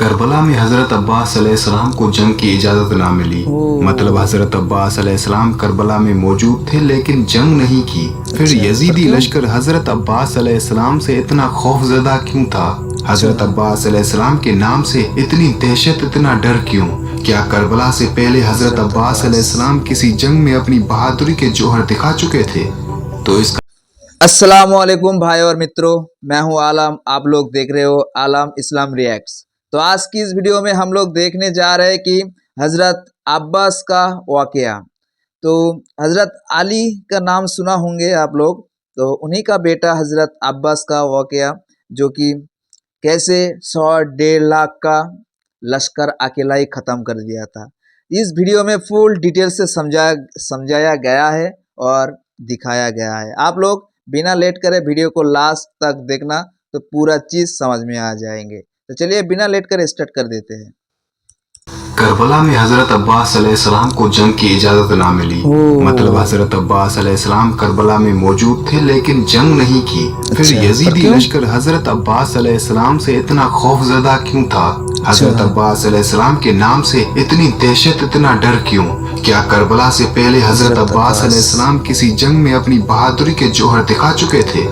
کربلا میں حضرت عباس علیہ السلام کو جنگ کی اجازت نہ ملی، مطلب حضرت عباس علیہ السلام کربلا میں موجود تھے لیکن جنگ نہیں کی۔ پھر یزیدی لشکر حضرت عباس علیہ السلام سے اتنا خوف زدہ کیوں تھا؟ حضرت عباس علیہ السلام کے نام سے اتنی دہشت، اتنا ڈر کیوں؟ کیا کربلا سے پہلے حضرت عباس علیہ السلام کسی جنگ میں اپنی بہادری کے جوہر دکھا چکے تھے؟ تو اس کا السلام علیکم بھائی اور متروں، میں ہوں عالم، آپ لوگ دیکھ رہے ہو عالم اسلام ریئیکٹس۔ تو آج کی اس ویڈیو میں ہم لوگ دیکھنے جا رہے ہیں کہ حضرت عباس کا واقعہ۔ تو حضرت علی کا نام سنا ہوں گے آپ لوگ، تو انہی کا بیٹا حضرت عباس کا واقعہ، جو کہ کیسے 100-1.5 لاکھ کا لشکر اکیلا ہی ختم کر دیا تھا۔ اس ویڈیو میں فل ڈیٹیل سے سمجھایا گیا ہے اور دکھایا گیا ہے۔ آپ لوگ بنا لیٹ کرے ویڈیو کو لاسٹ تک دیکھنا تو پورا چیز سمجھ میں آ جائیں گے۔ تو چلیے بنا لیٹ کرے اسٹارٹ کر دیتے ہیں۔ کربلا میں حضرت عباس علیہ السلام کو جنگ کی اجازت نہ ملی، مطلب حضرت عباس علیہ السلام کربلا میں موجود تھے لیکن جنگ نہیں کی۔ پھر یزیدی لشکر حضرت عباس علیہ السلام سے اتنا خوف زدہ کیوں تھا؟ حضرت عباس علیہ السلام کے نام سے اتنی دہشت، اتنا ڈر کیوں؟ کیا کربلا سے پہلے حضرت عباس علیہ السلام کسی جنگ میں اپنی بہادری کے جوہر دکھا چکے تھے؟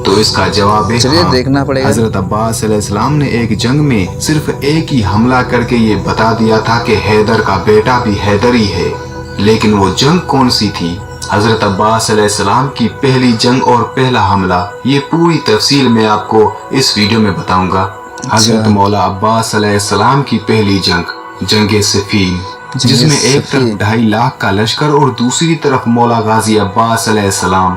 تو اس کا جواب ہے ہاں۔ حضرت عباس علیہ السلام نے ایک جنگ میں صرف ایک ہی حملہ کر کے یہ بتا دیا تھا کہ حیدر کا بیٹا بھی حیدر ہی ہے، لیکن وہ جنگ کون سی تھی؟ حضرت عباس علیہ السلام کی پہلی جنگ اور پہلا حملہ، یہ پوری تفصیل میں آپ کو اس ویڈیو میں بتاؤں گا۔ حضرت مولا عباس علیہ السلام کی پہلی جنگ، جنگ صفین، جس میں ایک طرف 2.5 لاکھ کا لشکر اور دوسری طرف مولا غازی عباس علیہ السلام۔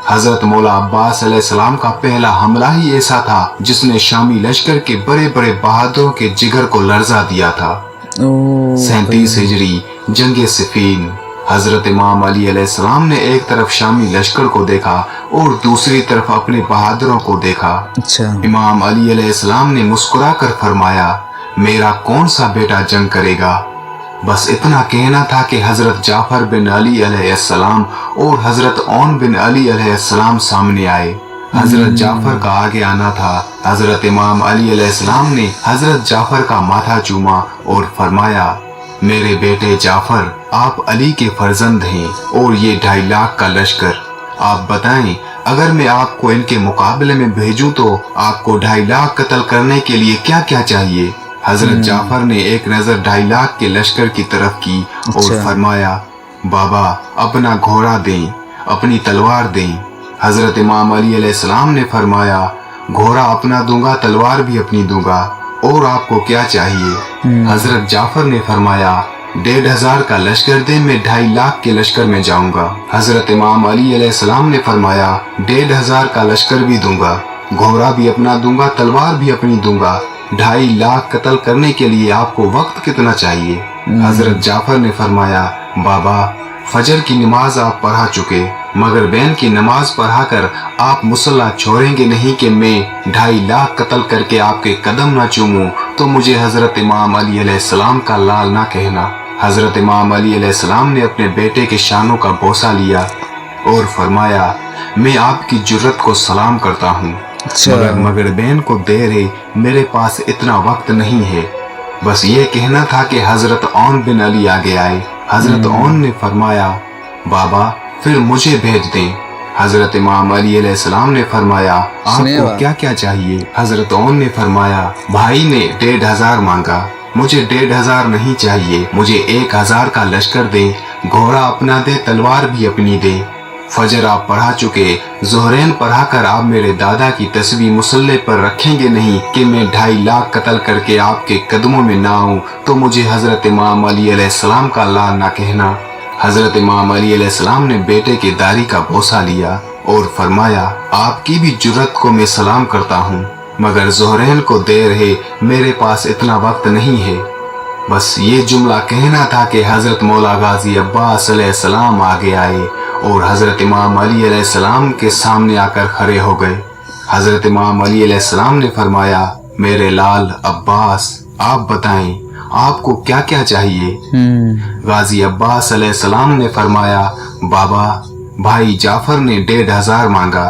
حضرت مولا عباس علیہ السلام کا پہلا حملہ ہی ایسا تھا جس نے شامی لشکر کے بڑے بڑے بہادروں کے جگر کو لرزا دیا تھا۔ 37 ہجری، جنگ صفین۔ حضرت امام علی علیہ السلام نے ایک طرف شامی لشکر کو دیکھا اور دوسری طرف اپنے بہادروں کو دیکھا۔ امام علی علیہ السلام نے مسکرا کر فرمایا، میرا کون سا بیٹا جنگ کرے گا؟ بس اتنا کہنا تھا کہ حضرت جعفر بن علی علیہ السلام اور حضرت عون بن علی علیہ السلام سامنے آئے۔ حضرت جعفر کا آگے آنا تھا۔ حضرت امام علی علیہ السلام نے حضرت جعفر کا ماتھا چوما اور فرمایا، میرے بیٹے جعفر، آپ علی کے فرزند ہیں اور یہ 2.5 لاکھ کا لشکر، آپ بتائیں اگر میں آپ کو ان کے مقابلے میں بھیجوں تو آپ کو 2.5 لاکھ قتل کرنے کے لیے کیا کیا چاہیے؟ حضرت جعفر نے ایک نظر 2.5 لاکھ کے لشکر کی طرف کی اور فرمایا، بابا اپنا گھوڑا دیں، اپنی تلوار دیں۔ حضرت امام علی علیہ السلام نے فرمایا، گھوڑا اپنا دوں گا، تلوار بھی اپنی دوں گا، اور آپ کو کیا چاہیے؟ حضرت جعفر نے فرمایا، 1,500 کا لشکر دیں، میں 2.5 لاکھ کے لشکر میں جاؤں گا۔ حضرت امام علی علیہ السلام نے فرمایا، 1,500 کا لشکر بھی دوں گا، گھوڑا بھی اپنا دوں گا، تلوار بھی اپنی دوں گا۔ 2.5 لاکھ قتل کرنے کے لیے آپ کو وقت کتنا چاہیے؟ حضرت جعفر نے فرمایا، بابا فجر کی نماز آپ پڑھا چکے، مگر بین کی نماز پڑھا کر آپ مصلی چھوڑیں گے نہیں کہ میں 2.5 لاکھ قتل کر کے آپ کے قدم نہ چوموں تو مجھے حضرت امام علی علیہ السلام کا لال نہ کہنا۔ حضرت امام علی علیہ السلام نے اپنے بیٹے کے شانوں کا بوسہ لیا اور فرمایا، میں آپ کی جرت کو سلام کرتا ہوں، مگر بین کو دیر ہے، میرے پاس اتنا وقت نہیں ہے۔ بس یہ کہنا تھا کہ حضرت عون بن علی آگے آئے۔ حضرت عون نے فرمایا، بابا پھر مجھے بھیج دیں۔ حضرت امام علی علیہ السلام نے فرمایا، آپ کو کیا کیا چاہیے؟ حضرت عون نے فرمایا، بھائی نے 1,500 مانگا، مجھے 1,500 نہیں چاہیے، مجھے 1,000 کا لشکر دیں، گھوڑا اپنا دے، تلوار بھی اپنی دے۔ فجر آپ پڑھا چکے، ظہرین پڑھا کر آپ میرے دادا کی تسبیح مصلی پر رکھیں گے نہیں کہ میں 2.5 لاکھ قتل کر کے آپ کے قدموں میں نہ آؤں تو مجھے حضرت امام علی علیہ السلام کا لال نہ کہنا۔ حضرت امام علی علیہ السلام نے بیٹے کے داڑھی کا بوسہ لیا اور فرمایا، آپ کی بھی جرت کو میں سلام کرتا ہوں، مگر ظہرین کو دیر ہے، میرے پاس اتنا وقت نہیں ہے۔ بس یہ جملہ کہنا تھا کہ حضرت مولا غازی عباس علیہ السلام آگے آئے اور حضرت امام علی علیہ السلام کے سامنے آ کر کھڑے ہو گئے۔ حضرت امام علی علیہ السلام نے فرمایا، میرے لال عباس، آپ بتائیں آپ کو کیا کیا چاہیے؟ غازی عباس علیہ السلام نے فرمایا، بابا بھائی جعفر نے 1,500 مانگا،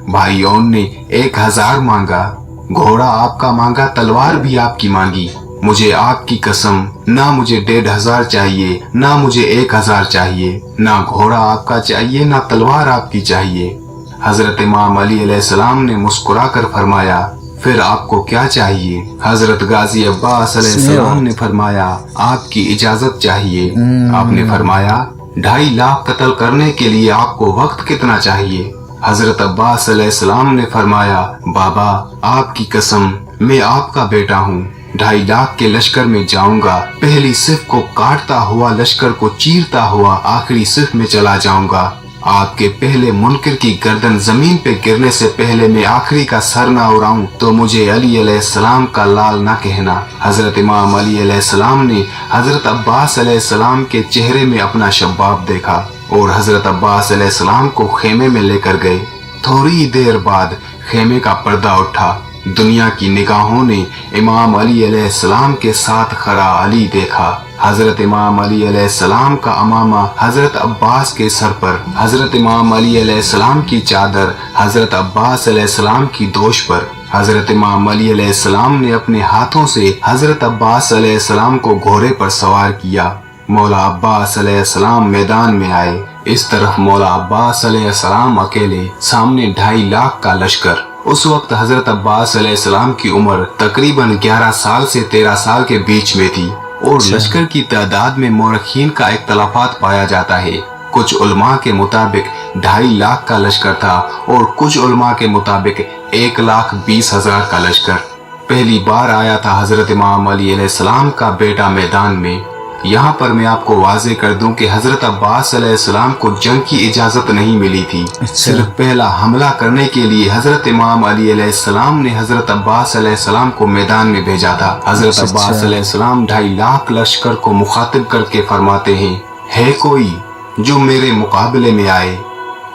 بھائی عون نے 1,000 مانگا، گھوڑا آپ کا مانگا، تلوار بھی آپ کی مانگی، मुझे आपकी कसम, ना मुझे 1500 चाहिए, ना मुझे 1000 चाहिए, ना घोड़ा आपका चाहिए, ना तलवार आपकी चाहिए। हजरत इमाम अली अलैहिस्सलाम ने मुस्कुरा कर फरमाया, फिर आपको क्या चाहिए? हजरत गाजी अब्बास अलैहिस्सलाम ने फरमाया, आपकी इजाजत चाहिए। आपने फरमाया, 2.5 लाख कत्ल करने के लिए आपको वक्त कितना चाहिए? हजरत अब्बास अलैहिस्सलाम ने फरमाया, बाबा आपकी कसम, मैं आपका बेटा हूँ। 2.5 लाख के लश्कर में जाऊंगा, पहली सिफ को काटता हुआ लश्कर को चीरता हुआ आखिरी सिफ में चला जाऊंगा। आपके पहले मुनकिर की गर्दन जमीन पे गिरने से पहले मैं आखिरी का सर ना उड़ाऊं तो मुझे अली अलैहिस्सलाम का लाल ना कहना। हजरत इमाम अली अलैहिस्सलाम ने हजरत अब्बास अलैहिस्सलाम के चेहरे में अपना शबाब देखा और हजरत अब्बास अलैहिस्सलाम को खेमे में लेकर गए। थोड़ी देर बाद खेमे का पर्दा उठा। दुनिया की निगाहों ने इमाम अली अलैहिस्सलाम के साथ खड़ा अली देखा। हजरत इमाम अली अलैहिस्सलाम का अमामा हजरत अब्बास के सर पर, हजरत इमाम अली अलैहिस्सलाम की चादर हजरत अब्बास अलैहिस्सलाम की दोश पर। हजरत इमाम अली अलैहिस्सलाम ने अपने हाथों से हजरत अब्बास अलैहिस्सलाम को घोड़े पर सवार किया। मौला अब्बास अलैहिस्सलाम मैदान में आए। इस तरफ मौला अब्बास अलैहिस्सलाम अकेले, सामने 2.5 लाख का लश्कर। उस वक्त हजरत अब्बास अलैहिस्सलाम की उम्र तकरीबन 11 साल से 13 साल के बीच में थी और लश्कर की तादाद में मौरखीन का इख्तलाफात पाया जाता है। कुछ उलमा के मुताबिक 2.5 लाख का लश्कर था और कुछ उलमा के मुताबिक 1,20,000 का लश्कर। पहली बार आया था हजरत इमाम अली अलैहिस्सलाम का बेटा मैदान में। यहाँ पर मैं आपको वाजे कर दूं कि हजरत अब्बास अलैहिस्सलाम को जंग की इजाजत नहीं मिली थी। सिर्फ पहला हमला करने के लिए हजरत इमाम अली अलैहिस्सलाम ने हजरत अब्बास अलैहिस्सलाम को मैदान में भेजा था। हजरत अब्बास अलैहिस्सलाम 2.5 लाख लश्कर को मुखातिब करके फरमाते हैं, है कोई जो मेरे मुकाबले में आए?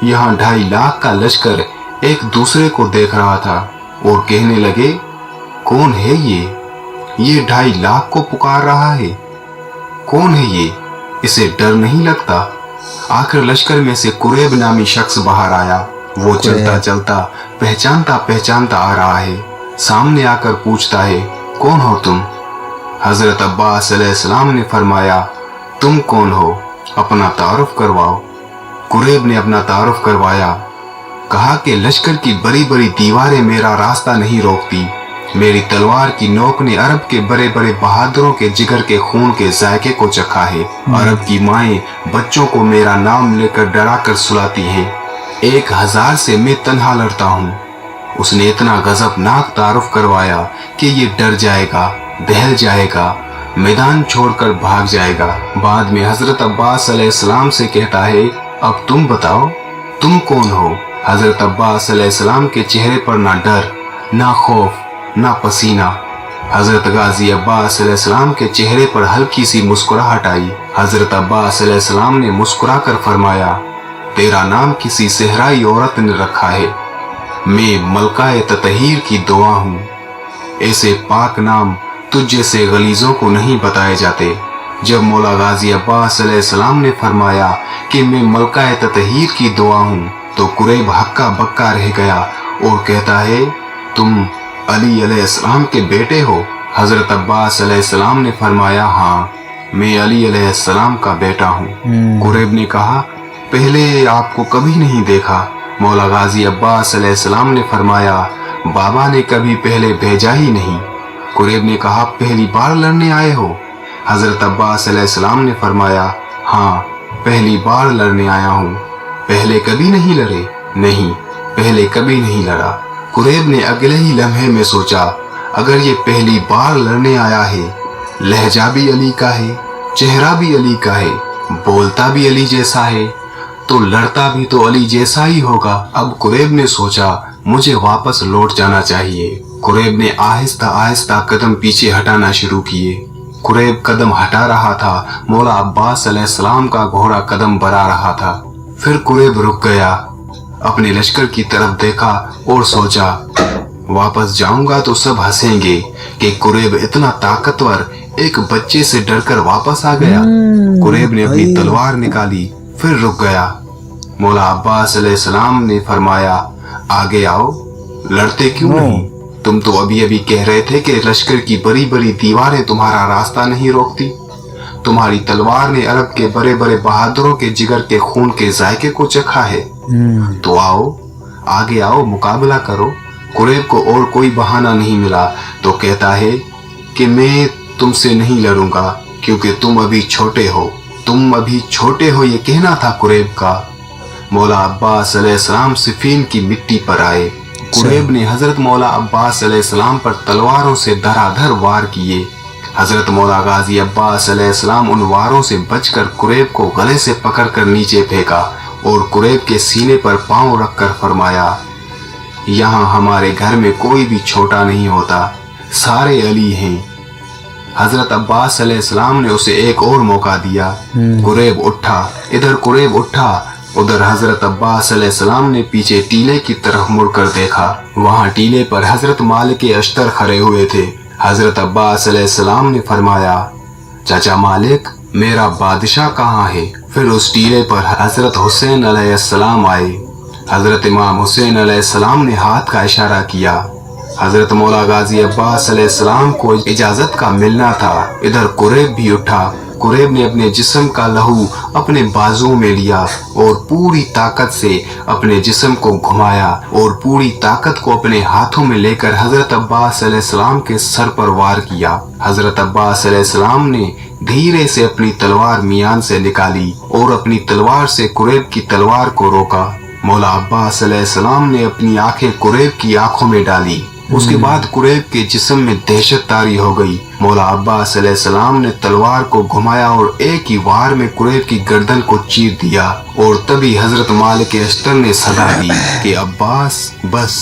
यहाँ 2.5 लाख का लश्कर एक दूसरे को देख रहा था और कहने लगे, कौन है ये 2.5 लाख को पुकार रहा है? कौन है ये? इसे डर नहीं लगता? आखिर लश्कर में से कुरैब नामी शख्स बाहर आया। वो चलता चलता पहचानता पहचानता आ रहा है। सामने आकर पूछता है, कौन हो तुम? हजरत अब्बास अलैहिस्सलाम ने फरमाया, तुम कौन हो? अपना तारुफ करवाओ। कुरैब ने अपना तारुफ करवाया। कहा कि लश्कर की बड़ी बड़ी दीवारें मेरा रास्ता नहीं रोकती। मेरी तलवार की नोक ने अरब के बड़े बड़े बहादुरों के जिगर के खून के जायके को चखा है। अरब की माएं बच्चों को मेरा नाम लेकर डरा कर सुलाती हैं। 1000 से मैं तन्हा लड़ता हूँ। उसने इतना गजबनाक तारुफ करवाया कि ये डर जाएगा, दहल जाएगा, मैदान छोड़कर भाग जाएगा। बाद में हजरत अब्बास अलैहिस्सलाम से कहता है, अब तुम बताओ, तुम कौन हो? हजरत अब्बास अलैहिस्सलाम के चेहरे पर ना डर, ना खौफ, ना पसीना। हजरत गाजी अब्बास अलैहिस्सलाम के चेहरे पर हल्की सी मुस्कुराहट आई। हजरत अब्बास अलैहिस्सलाम ने मुस्कुरा कर फरमाया, तेरा नाम किसी सहराई औरत ने रखा है। मैं मलकाए ततहीर की दुआ हूँ। ऐसे पाक नाम तुझ जैसे गलीजों को नहीं बताए जाते। जब मौला गाजी अब्बास अलैहिस्सलाम ने फरमाया कि मैं मलकाए ततहीर की दुआ हूँ तो कुरैब हक्का बक्का रह गया और कहता है, तुम अली अलैहिस्सलाम के बेटे हो? हजरत अब्बास अलैहिस्सलाम ने फरमाया, हाँ, मैं अली अलैहिस्सलाम का बेटा हूँ। कुरैब ने कहा, पहले आपको कभी नहीं देखा। मौला गाजी अब्बास अलैहिस्सलाम ने फरमाया, बाबा ने कभी पहले भेजा ही नहीं। कुरैब ने कहा, पहली बार लड़ने आए हो? हजरत अब्बास अलैहिस्सलाम ने फरमाया, हाँ, पहली बार लड़ने आया हूँ। पहले कभी नहीं लड़े? नहीं, पहले कभी नहीं लड़ा। कुरैब ने अगले ही लम्हे में सोचा, अगर ये पहली बार लड़ने आया है, लहजा भी अली का है, चेहरा भी अली का है, बोलता भी अली जैसा है, तो लड़ता भी तो अली जैसा ही होगा। अब कुरैब ने सोचा, मुझे वापस लौट जाना चाहिए। कुरैब ने आहिस्ता आहिस्ता कदम पीछे हटाना शुरू किए। कुरैब कदम हटा रहा था, मौला अब्बास अलैहिस्सलाम का घोड़ा कदम बढ़ा रहा था। फिर कुरैब रुक गया, अपने लश्कर की तरफ देखा और सोचा, वापस जाऊंगा तो सब हंसेंगे कि कुरैब इतना ताकतवर एक बच्चे से डरकर वापस आ गया। कुरैब ने अपनी तलवार निकाली, फिर रुक गया। मौला अब्बास अलैहिस्सलाम ने फरमाया, आगे आओ, लड़ते क्यों नहीं? तुम तो अभी अभी कह रहे थे कि लश्कर की बड़ी बड़ी दीवारें तुम्हारा रास्ता नहीं रोकती। तुम्हारी तलवार ने अरब के बड़े बड़े बहादुरों के जिगर के खून के जायके को चखा है। तो आओ, आगे आओ, मुकाबला करो। कुरैब को और कोई बहाना नहीं मिला तो कहता है कि मैं तुमसे नहीं लड़ूंगा क्योंकि तुम अभी छोटे हो। तुम अभी छोटे हो, ये कहना था कुरैब का। मौला अब्बास अलैहिस्सलाम सिफीन की मिट्टी पर आए। कुरैब ने हजरत मौला अब्बास अलैहिस्सलाम पर तलवारों से धराधर वार किए। हजरत मौला गाजी अब्बास अलैहिस्सलाम उन वारों से बचकर कुरैब को गले से पकड़कर नीचे फेंका और कुरैब के सीने पर पांव रखकर फरमाया, यहाँ हमारे घर में कोई भी छोटा नहीं होता, सारे अली हैं। हजरत अब्बास अलैहिस्सलाम ने उसे एक और मौका दिया। कुरैब उठा, इधर कुरैब उठा, उधर हजरत अब्बास अलैहिस्सलाम ने पीछे टीले की तरफ मुड़कर देखा। वहां टीले पर हजरत मालिक अश्तर खड़े हुए थे। हजरत अब्बास अलैहिस्सलाम ने फरमाया, चाचा मालिक, मेरा बादशाह कहाँ है? फिर उस टीले पर हजरत हुसैन अलैहिस्सलाम आए। हजरत इमाम हुसैन अलैहिस्सलाम ने हाथ का इशारा किया। हजरत मौला गाजी अब्बास अलैहिस्सलाम को इजाजत का मिलना था। इधर कुरैब भी उठा। कुरैब ने अपने जिस्म का लहू अपने बाजुओं में लिया और पूरी ताकत से अपने जिस्म को घुमाया और पूरी ताकत को अपने हाथों में लेकर हजरत अब्बास अलैहिस्सलाम के सर पर वार किया। हजरत अब्बास अलैहिस्सलाम ने धीरे से अपनी तलवार मियान से निकाली और अपनी तलवार से कुरैब की तलवार को रोका। मौला अब्बास अलैहिस्सलाम ने अपनी आंखें कुरैब की आंखों में डाली। उसके बाद कुरैब के जिस्म में दहशत तारी हो गई। मौला अब्बास अलैहिस्सलाम ने तलवार को घुमाया और एक ही वार में कुरैब की गर्दन को चीर दिया। और तभी हजरत मालिक अश्तर ने सदा दी कि अब्बास बस।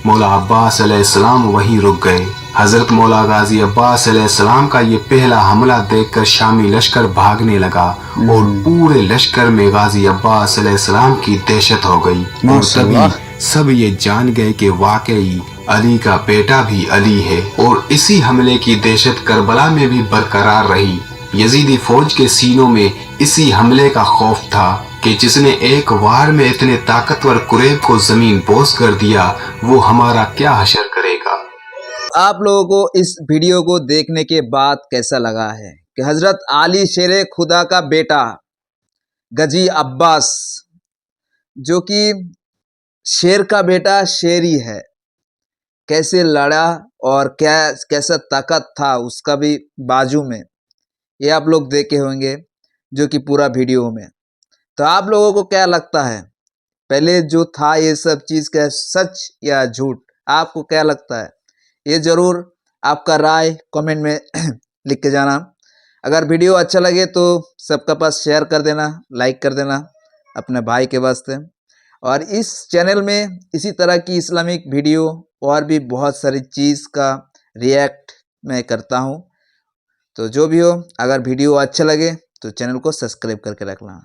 मौला अब्बास अलैहिस्सलाम वहीं रुक गए। हजरत मौला गाजी अब्बास अलैहिस्सलाम का ये पहला हमला देखकर शामी लश्कर भागने लगा और पूरे लश्कर में गाजी अब्बास अलैहिस्सलाम की दहशत हो गई। और तभी सब ये जान गए कि वाकई अली का बेटा भी अली है। और इसी हमले की दहशत करबला में भी बरकरार रही। यजीदी फौज के सीनों में इसी हमले का खौफ था कि जिसने एक वार में इतने ताकतवर कुरैब को जमीन बोस कर दिया, वो हमारा क्या हशर करेगा। आप लोगों को इस वीडियो को देखने के बाद कैसा लगा है कि हजरत आली शेर खुदा का बेटा गजी अब्बास, जो कि शेर का बेटा शेर ही है, कैसे लड़ा और कैसा ताकत था उसका भी बाजू में, ये आप लोग देखे होंगे जो कि पूरा वीडियो में। तो आप लोगों को क्या लगता है, पहले जो था ये सब चीज़ क्या सच या झूठ, आपको क्या लगता है? ये ज़रूर आपका राय कमेंट में लिख के जाना। अगर वीडियो अच्छा लगे तो सबका पास शेयर कर देना, लाइक कर देना अपने भाई के वास्ते। और इस चैनल में इसी तरह की इस्लामिक वीडियो और भी बहुत सारी चीज़ का रिएक्ट मैं करता हूँ। तो जो भी हो, अगर वीडियो अच्छा लगे तो चैनल को सब्सक्राइब करके रखना।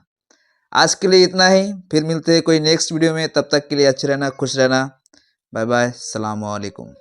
आज के लिए इतना ही, फिर मिलते हैं कोई नेक्स्ट वीडियो में। तब तक के लिए अच्छे रहना, खुश रहना। बाय बाय, सलाम वालेकुम।